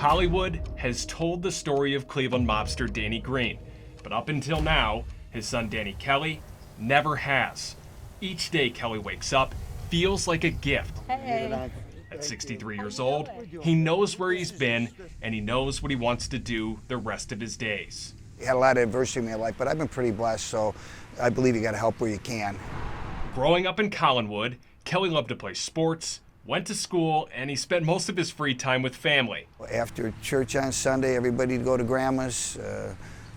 Hollywood has told the story of Cleveland mobster Danny Greene, but up until now, his son Danny Kelly never has. Each day Kelly wakes up feels like a gift. Hey. At 63 years old, he knows where he's been and he knows what he wants to do the rest of his days. I had a lot of adversity in my life, but I've been pretty blessed, so I believe you got to help where you can. Growing up in Collinwood, Kelly loved to play sports, went to school, and he spent most of his free time with family. After church on Sunday, everybody'd go to Grandma's.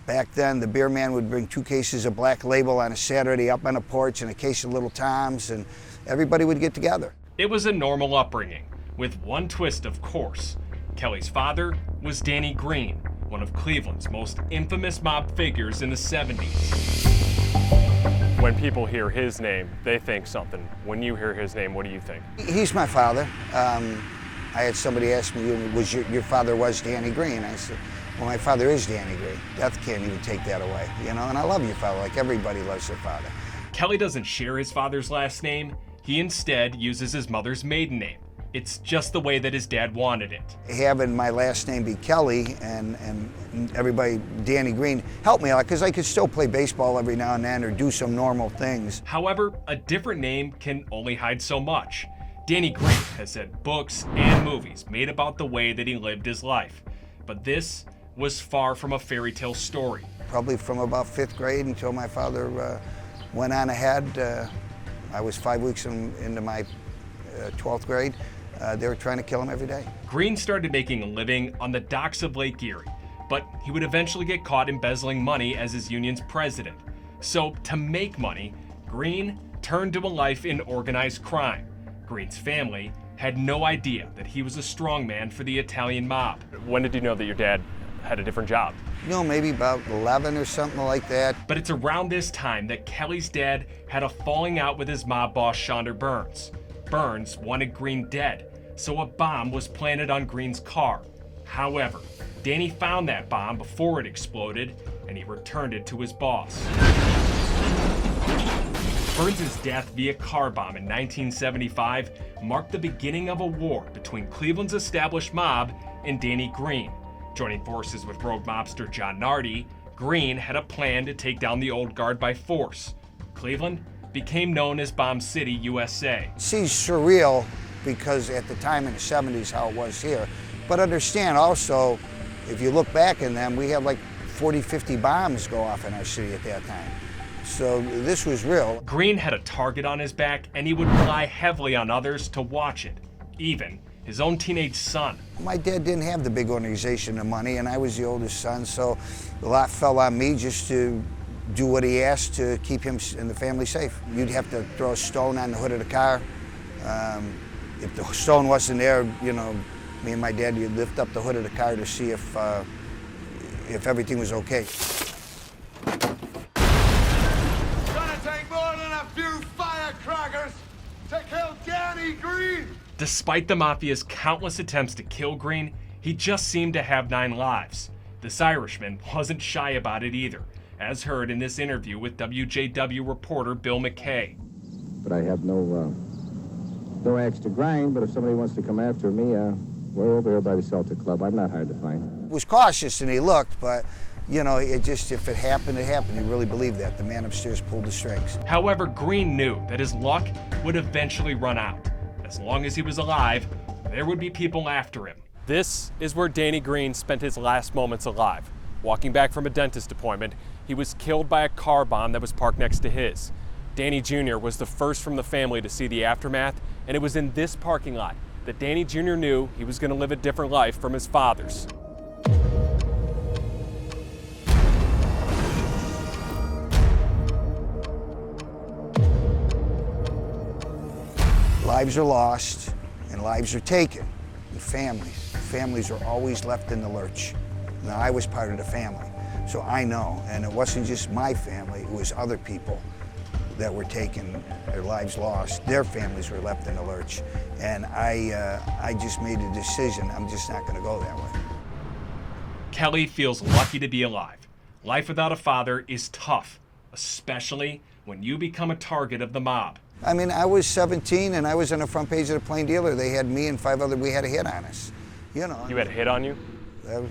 Back then, the beer man would bring 2 cases of Black Label on a Saturday up on a porch and a case of Little Tom's, and everybody would get together. It was a normal upbringing, with one twist, of course. Kelly's father was Danny Greene, one of Cleveland's most infamous mob figures in the 70s. When people hear his name, they think something. When you hear his name, what do you think? He's my father. I had somebody ask me, was your father was Danny Greene? I said, well, my father is Danny Greene. Death can't even take that away, you know? And I love your father, like everybody loves their father. Kelly doesn't share his father's last name. He instead uses his mother's maiden name. It's just the way that his dad wanted it. Having my last name be Kelly and everybody, Danny Greene, helped me a lot because I could still play baseball every now and then or do some normal things. However, a different name can only hide so much. Danny Greene has had books and movies made about the way that he lived his life. But this was far from a fairy tale story. Probably from about 5th grade until my father went on ahead. I was 5 weeks into my 12th grade. They were trying to kill him every day. Greene started making a living on the docks of Lake Erie, but he would eventually get caught embezzling money as his union's president. So to make money, Greene turned to a life in organized crime. Greene's family had no idea that he was a strongman for the Italian mob. When did you know that your dad had a different job? You know, maybe about 11 or something like that. But it's around this time that Kelly's dad had a falling out with his mob boss, Shonder Burns. Burns wanted Greene dead, so a bomb was planted on Greene's car. However, Danny found that bomb before it exploded, and he returned it to his boss. Burns' death via car bomb in 1975 marked the beginning of a war between Cleveland's established mob and Danny Greene. Joining forces with rogue mobster John Nardi, Greene had a plan to take down the old guard by force. Cleveland became known as Bomb City, USA. It seems surreal because at the time in the 70s how it was here. But understand also, if you look back in them, we had like 40, 50 bombs go off in our city at that time. So this was real. Greene had a target on his back and he would rely heavily on others to watch it, even his own teenage son. My dad didn't have the big organization and money, and I was the oldest son, so a lot fell on me just to do what he asked to keep him and the family safe. You'd have to throw a stone on the hood of the car. If the stone wasn't there, you know, me and my dad would lift up the hood of the car to see if everything was okay. It's gonna take more than a few firecrackers to kill Danny Greene. Despite the Mafia's countless attempts to kill Greene, he just seemed to have 9 lives. This Irishman wasn't shy about it either, as heard in this interview with WJW reporter Bill McKay. But I have no axe to grind, but if somebody wants to come after me, we're over here by the Celtic Club. I'm not hard to find. He was cautious and he looked, but you know, it just, if it happened, it happened. He really believed that. The man upstairs pulled the strings. However, Greene knew that his luck would eventually run out. As long as he was alive, there would be people after him. This is where Danny Greene spent his last moments alive. Walking back from a dentist appointment, he was killed by a car bomb that was parked next to his. Danny Jr. was the first from the family to see the aftermath, and it was in this parking lot that Danny Jr. knew he was going to live a different life from his father's. Lives are lost and lives are taken, and families are always left in the lurch. Now, I was part of the family, so I know, and it wasn't just my family, it was other people that were taken, their lives lost, their families were left in the lurch, and I just made a decision, I'm just not gonna go that way. Kelly feels lucky to be alive. Life without a father is tough, especially when you become a target of the mob. I mean, I was 17 and I was on the front page of the Plain Dealer. They had me and 5 other, we had a hit on us, you know. You had a hit on you?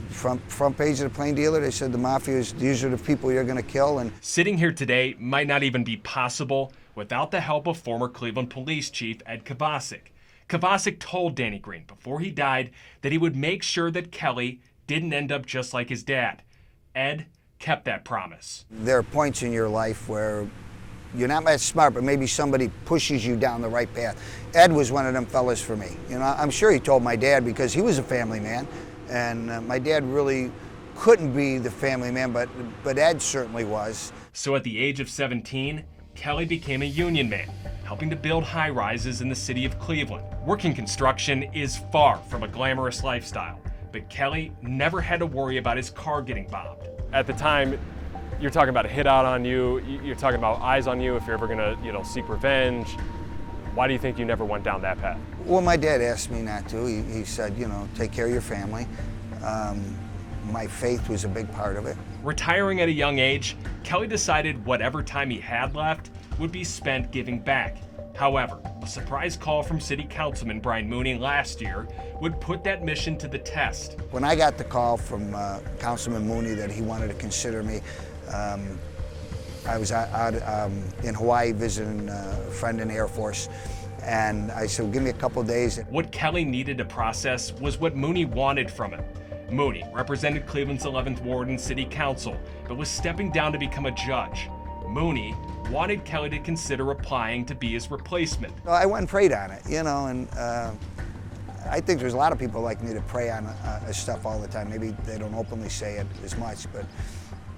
Front page of the Plain Dealer, they said the Mafia these are the people you're going to kill. And sitting here today might not even be possible without the help of former Cleveland Police Chief Ed Kovacic. Kovacic told Danny Greene before he died that he would make sure that Kelly didn't end up just like his dad. Ed kept that promise. There are points in your life where you're not that smart, but maybe somebody pushes you down the right path. Ed was one of them fellas for me. You know, I'm sure he told my dad because he was a family man, and my dad really couldn't be the family man, but Ed certainly was. So at the age of 17, Kelly became a union man, helping to build high-rises in the city of Cleveland. Working construction is far from a glamorous lifestyle, but Kelly never had to worry about his car getting bombed. At the time, you're talking about a hit out on you, you're talking about eyes on you if you're ever gonna, seek revenge. Why do you think you never went down that path? Well, my dad asked me not to. He said, take care of your family. My faith was a big part of it. Retiring at a young age, Kelly decided whatever time he had left would be spent giving back. However, a surprise call from City Councilman Brian Mooney last year would put that mission to the test. When I got the call from Councilman Mooney that he wanted to consider me, I was out in Hawaii visiting a friend in the Air Force, and I said, give me a couple days. What Kelly needed to process was what Mooney wanted from him. Mooney represented Cleveland's 11th Ward in City Council, but was stepping down to become a judge. Mooney wanted Kelly to consider applying to be his replacement. I went and prayed on it, and I think there's a lot of people like me that pray on stuff all the time. Maybe they don't openly say it as much, but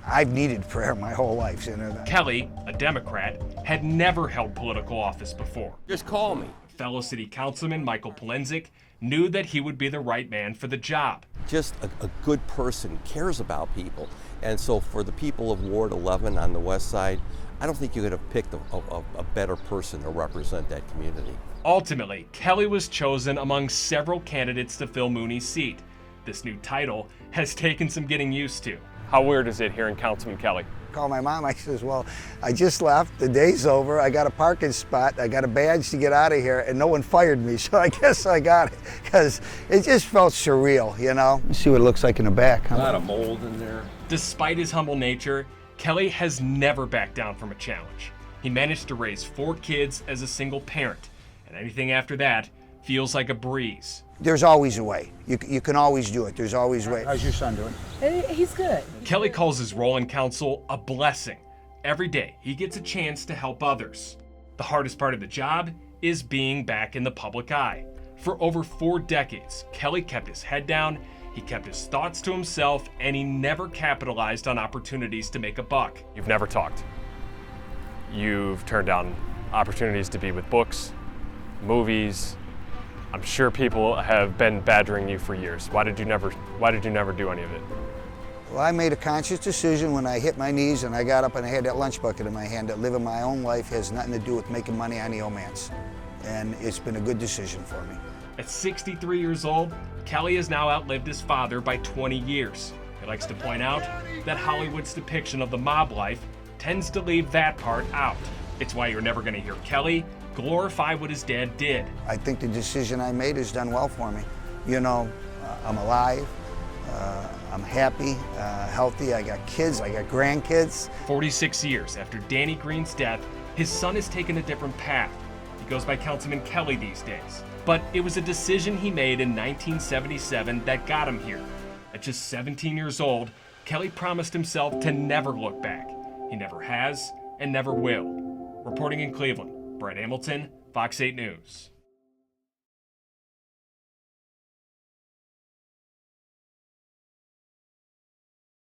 I've needed prayer my whole life. Kelly, a Democrat, had never held political office before. Just call me. Fellow City Councilman Michael Polenzek knew that he would be the right man for the job. Just a good person, cares about people. And so for the people of Ward 11 on the west side, I don't think you could have picked a better person to represent that community. Ultimately, Kelly was chosen among several candidates to fill Mooney's seat. This new title has taken some getting used to. How weird is it hearing Councilman Kelly? Call my mom, I says, well, I just left, the day's over, I got a parking spot, I got a badge to get out of here, and no one fired me, so I guess I got it, because it just felt surreal, Let's see what it looks like in the back. A lot of mold in there. Despite his humble nature, Kelly has never backed down from a challenge. He managed to raise 4 kids as a single parent, and anything after that feels like a breeze. There's always a way. You can always do it. There's always a way. How's your son doing? He's good. Kelly calls his role in council a blessing. Every day, he gets a chance to help others. The hardest part of the job is being back in the public eye. For over 4 decades, Kelly kept his head down, he kept his thoughts to himself, and he never capitalized on opportunities to make a buck. You've never talked. You've turned down opportunities to be with books, movies. I'm sure people have been badgering you for years. Why did you never do any of it? Well, I made a conscious decision when I hit my knees and I got up and I had that lunch bucket in my hand that living my own life has nothing to do with making money on the old man's. And it's been a good decision for me. At 63 years old, Kelly has now outlived his father by 20 years. He likes to point out that Hollywood's depiction of the mob life tends to leave that part out. It's why you're never going to hear Kelly glorify what his dad did. I think the decision I made has done well for me. I'm alive, I'm happy, healthy, I got kids, I got grandkids. 46 years after Danny Greene's death, his son has taken a different path. He goes by Councilman Kelly these days. But it was a decision he made in 1977 that got him here. At just 17 years old, Kelly promised himself to never look back. He never has and never will. Reporting in Cleveland, Brett Hamilton, Fox 8 News.